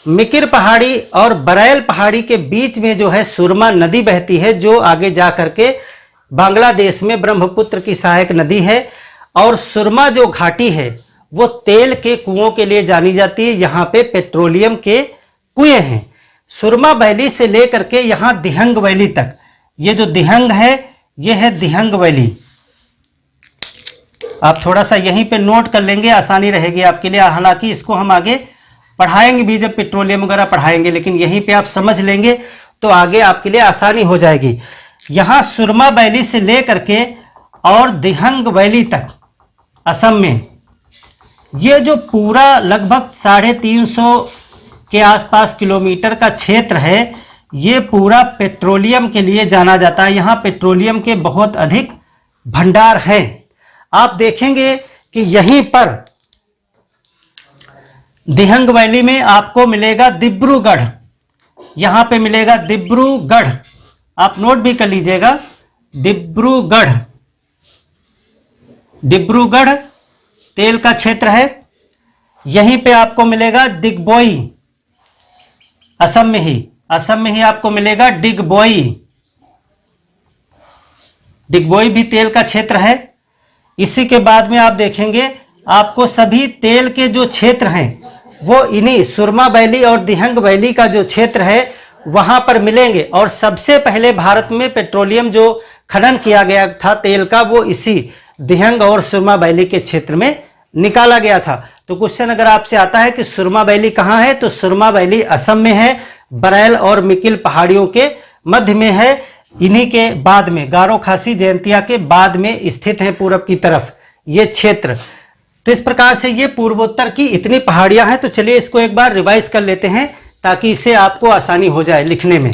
[SPEAKER 1] मिकिर पहाड़ी और बरैल पहाड़ी के बीच में जो है सुरमा नदी बहती है, जो आगे जा करके बांग्लादेश में ब्रह्मपुत्र की सहायक नदी है। और सुरमा जो घाटी है वो तेल के कुओं के लिए जानी जाती है। यहाँ पे पेट्रोलियम के कुएं हैं। सुरमा वैली से लेकर के यहाँ दिहंग वैली तक, ये जो दिहंग है ये है दिहंग वैली। आप थोड़ा सा यहीं पे नोट कर लेंगे, आसानी रहेगी आपके लिए। हालांकि इसको हम आगे पढ़ाएंगे भी, जब पेट्रोलियम वगैरह पढ़ाएंगे, लेकिन यहीं पे आप समझ लेंगे तो आगे आपके लिए आसानी हो जाएगी। यहां सुरमा वैली से लेकर के और दिहंग वैली तक असम में ये जो पूरा लगभग 350 के आसपास किलोमीटर का क्षेत्र है, ये पूरा पेट्रोलियम के लिए जाना जाता है। यहाँ पेट्रोलियम के बहुत अधिक भंडार हैं। आप देखेंगे कि यहीं पर दिहंग वैली में आपको मिलेगा डिब्रूगढ़। यहाँ पे मिलेगा डिब्रूगढ़, आप नोट भी कर लीजिएगा, डिब्रूगढ़। डिब्रूगढ़ तेल का क्षेत्र है। यहीं पे आपको मिलेगा डिगबोई, असम में ही आपको मिलेगा डिगबोई। डिगबोई भी तेल का क्षेत्र है। इसी के बाद में आप देखेंगे आपको सभी तेल के जो क्षेत्र हैं वो इन्हीं सुरमा वैली और दिहंग वैली का जो क्षेत्र है वहां पर मिलेंगे। और सबसे पहले भारत में पेट्रोलियम जो खनन किया गया था तेल का, वो इसी दिहंग और सुरमा वैली के क्षेत्र में निकाला गया था। तो क्वेश्चन अगर आपसे आता है कि सुरमा वैली कहाँ है, तो सुरमा वैली असम में है, बरैल और मिकिल पहाड़ियों के मध्य में है। इन्हीं के बाद में गारो खासी जयंतिया के बाद में स्थित है पूरब की तरफ ये क्षेत्र। तो इस प्रकार से ये पूर्वोत्तर की इतनी पहाड़ियां हैं। तो चलिए इसको एक बार रिवाइज कर लेते हैं ताकि इससे आपको आसानी हो जाए लिखने में।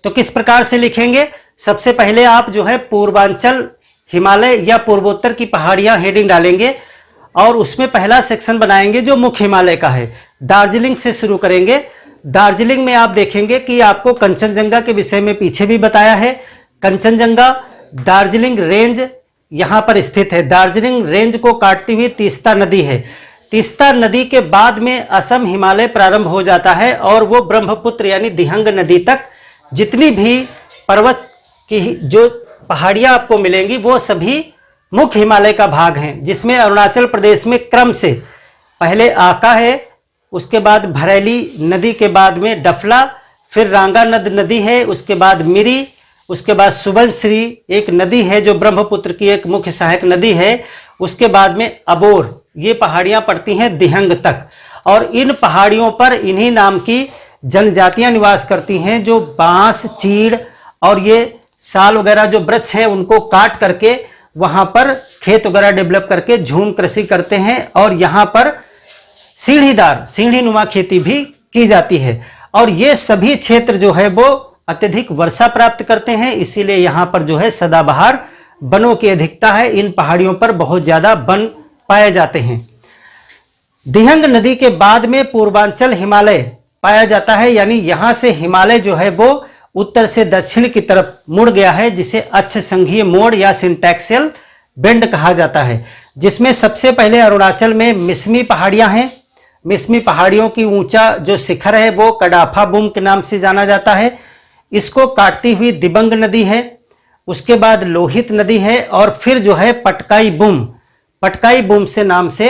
[SPEAKER 1] तो किस प्रकार से लिखेंगे, सबसे पहले आप जो है पूर्वांचल हिमालय या पूर्वोत्तर की पहाड़ियां हेडिंग डालेंगे और उसमें पहला सेक्शन बनाएंगे जो मुख्य हिमालय का है। दार्जिलिंग से शुरू करेंगे। दार्जिलिंग में आप देखेंगे कि आपको कंचनजंगा के विषय में पीछे भी बताया है। कंचनजंगा दार्जिलिंग रेंज यहाँ पर स्थित है। दार्जिलिंग रेंज को काटती हुई तीस्ता नदी है। तीस्ता नदी के बाद में असम हिमालय प्रारंभ हो जाता है और वो ब्रह्मपुत्र यानी दिहंग नदी तक जितनी भी पर्वत की जो पहाड़ियाँ आपको मिलेंगी वो सभी मुख्य हिमालय का भाग हैं, जिसमें अरुणाचल प्रदेश में क्रम से पहले आका है, उसके बाद भरैली नदी के बाद में डफला, फिर रांगानद नदी है, उसके बाद मिरी, उसके बाद सुबनश्री एक नदी है जो ब्रह्मपुत्र की एक मुख्य सहायक नदी है, उसके बाद में अबोर। ये पहाड़ियाँ पड़ती हैं दिहंग तक और इन पहाड़ियों पर इन्हीं नाम की जनजातियाँ निवास करती हैं जो बांस, चीड़ और ये साल वगैरह जो वृक्ष हैं उनको काट करके वहाँ पर खेत वगैरह डेवलप करके झूम कृषि करते हैं और यहाँ पर सीढ़ी नुमा खेती भी की जाती है। और ये सभी क्षेत्र जो है वो अत्यधिक वर्षा प्राप्त करते हैं, इसीलिए यहाँ पर जो है सदाबहार वनों की अधिकता है। इन पहाड़ियों पर बहुत ज्यादा वन पाए जाते हैं। दिहंग नदी के बाद में पूर्वांचल हिमालय पाया जाता है, यानी यहाँ से हिमालय जो है वो उत्तर से दक्षिण की तरफ मुड़ गया है, जिसे अक्ष संघीय मोड़ या सिंटैक्सियल बेंड कहा जाता है, जिसमें सबसे पहले अरुणाचल में मिसमी पहाड़ियां हैं। मिसमी पहाड़ियों की ऊंचा जो शिखर है वो कडाफा बूम के नाम से जाना जाता है। इसको काटती हुई दिबंग नदी है, उसके बाद लोहित नदी है, और फिर जो है पटकाई बूम से नाम से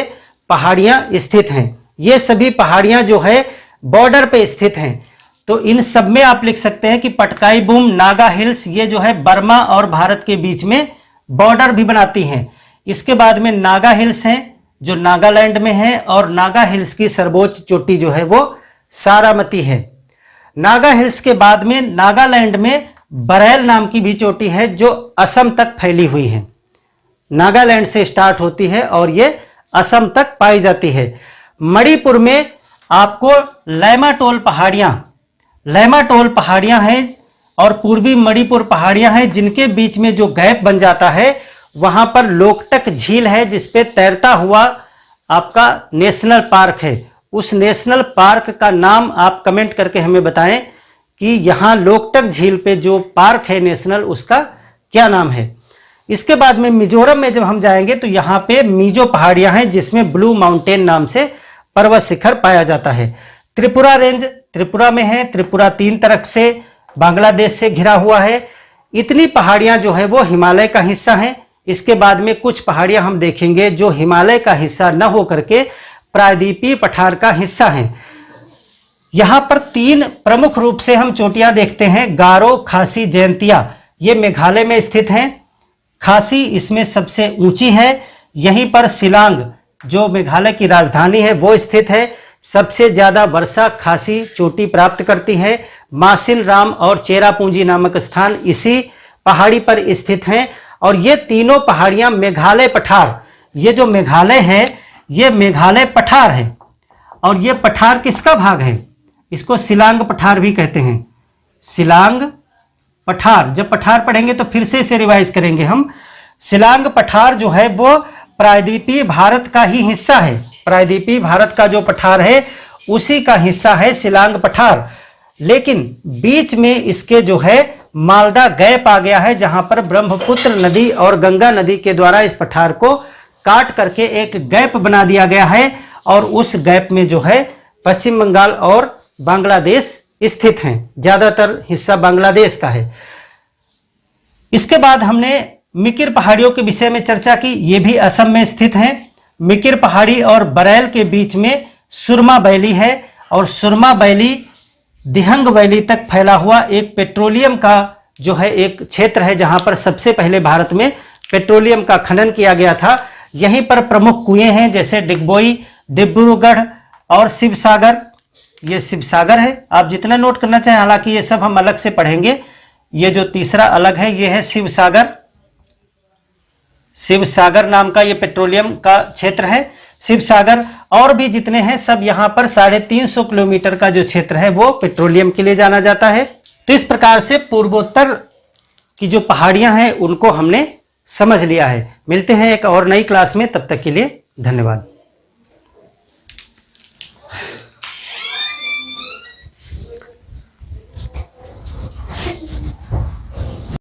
[SPEAKER 1] पहाड़ियां स्थित हैं। ये सभी पहाड़ियां जो है बॉर्डर पे स्थित हैं। तो इन सब में आप लिख सकते हैं कि पटकाई बूम, नागा हिल्स, ये जो है बर्मा और भारत के बीच में बॉर्डर भी बनाती हैं। इसके बाद में नागा हिल्स हैं जो नागालैंड में है, और नागा हिल्स की सर्वोच्च चोटी जो है वो सारामती है। नागा हिल्स के बाद में नागालैंड में बरैल नाम की भी चोटी है जो असम तक फैली हुई है। नागालैंड से स्टार्ट होती है और ये असम तक पाई जाती है। मणिपुर में आपको लैमाटोल पहाड़ियां हैं और पूर्वी मणिपुर पहाड़ियां हैं, जिनके बीच में जो गैप बन जाता है वहां पर लोकटक झील है, जिसपे तैरता हुआ आपका नेशनल पार्क है। उस नेशनल पार्क का नाम आप कमेंट करके हमें बताएं कि यहाँ लोकटक झील पे जो पार्क है नेशनल, उसका क्या नाम है। इसके बाद में मिजोरम में जब हम जाएंगे तो यहाँ पे मीजो पहाड़ियां हैं, जिसमें ब्लू माउंटेन नाम से पर्वत शिखर पाया जाता है। त्रिपुरा रेंज त्रिपुरा में है। त्रिपुरा 3 तरफ से बांग्लादेश से घिरा हुआ है। इतनी पहाड़ियां जो है वो हिमालय का हिस्सा हैं। इसके बाद में कुछ पहाड़ियां हम देखेंगे जो हिमालय का हिस्सा न होकर के प्रायद्वीपीय पठार का हिस्सा हैं। यहां पर 3 प्रमुख रूप से हम चोटियां देखते हैं। गारो, खासी, जयंतिया, ये मेघालय में स्थित हैं। खासी इसमें सबसे ऊंची है। यहीं पर शिलांग जो मेघालय की राजधानी है वो स्थित है। सबसे ज्यादा वर्षा खासी चोटी प्राप्त करती है। मासिन राम और चेरापूंजी नामक स्थान इसी पहाड़ी पर स्थित हैं। और ये तीनों पहाड़ियां मेघालय पठार, ये जो मेघालय है ये मेघालय पठार है। और ये पठार किसका भाग है? इसको शिलांग पठार भी कहते हैं। शिलांग पठार, जब पठार पढ़ेंगे तो फिर से इसे रिवाइज करेंगे हम। शिलांग पठार जो है वो प्रायद्वीपीय भारत का ही हिस्सा है। प्रायद्वीपीय भारत का जो पठार है उसी का हिस्सा है शिलांग पठार। लेकिन बीच में इसके जो है मालदा गैप आ गया है, जहां पर ब्रह्मपुत्र नदी और गंगा नदी के द्वारा इस पठार को काट करके एक गैप बना दिया गया है। और उस गैप में जो है पश्चिम बंगाल और बांग्लादेश स्थित हैं। ज्यादातर हिस्सा बांग्लादेश का है। इसके बाद हमने मिकिर पहाड़ियों के विषय में चर्चा की। ये भी असम में स्थित हैं। मिकिर पहाड़ी और बरैल के बीच में सुरमा वैली है, और सुरमा वैली दिहंग वैली तक फैला हुआ एक पेट्रोलियम का जो है एक क्षेत्र है, जहां पर सबसे पहले भारत में पेट्रोलियम का खनन किया गया था। यहीं पर प्रमुख कुएं हैं जैसे डिगबोई, डिब्रूगढ़ और शिवसागर। ये शिवसागर है, आप जितना नोट करना चाहें, हालांकि ये सब हम अलग से पढ़ेंगे। ये जो तीसरा अलग है ये है शिवसागर। शिवसागर नाम का ये पेट्रोलियम का क्षेत्र है। शिवसागर और भी जितने हैं सब यहाँ पर 350 किलोमीटर का जो क्षेत्र है वो पेट्रोलियम के लिए जाना जाता है। तो इस प्रकार से पूर्वोत्तर की जो पहाड़ियां हैं उनको हमने समझ लिया है। मिलते हैं एक और नई क्लास में, तब तक के लिए धन्यवाद।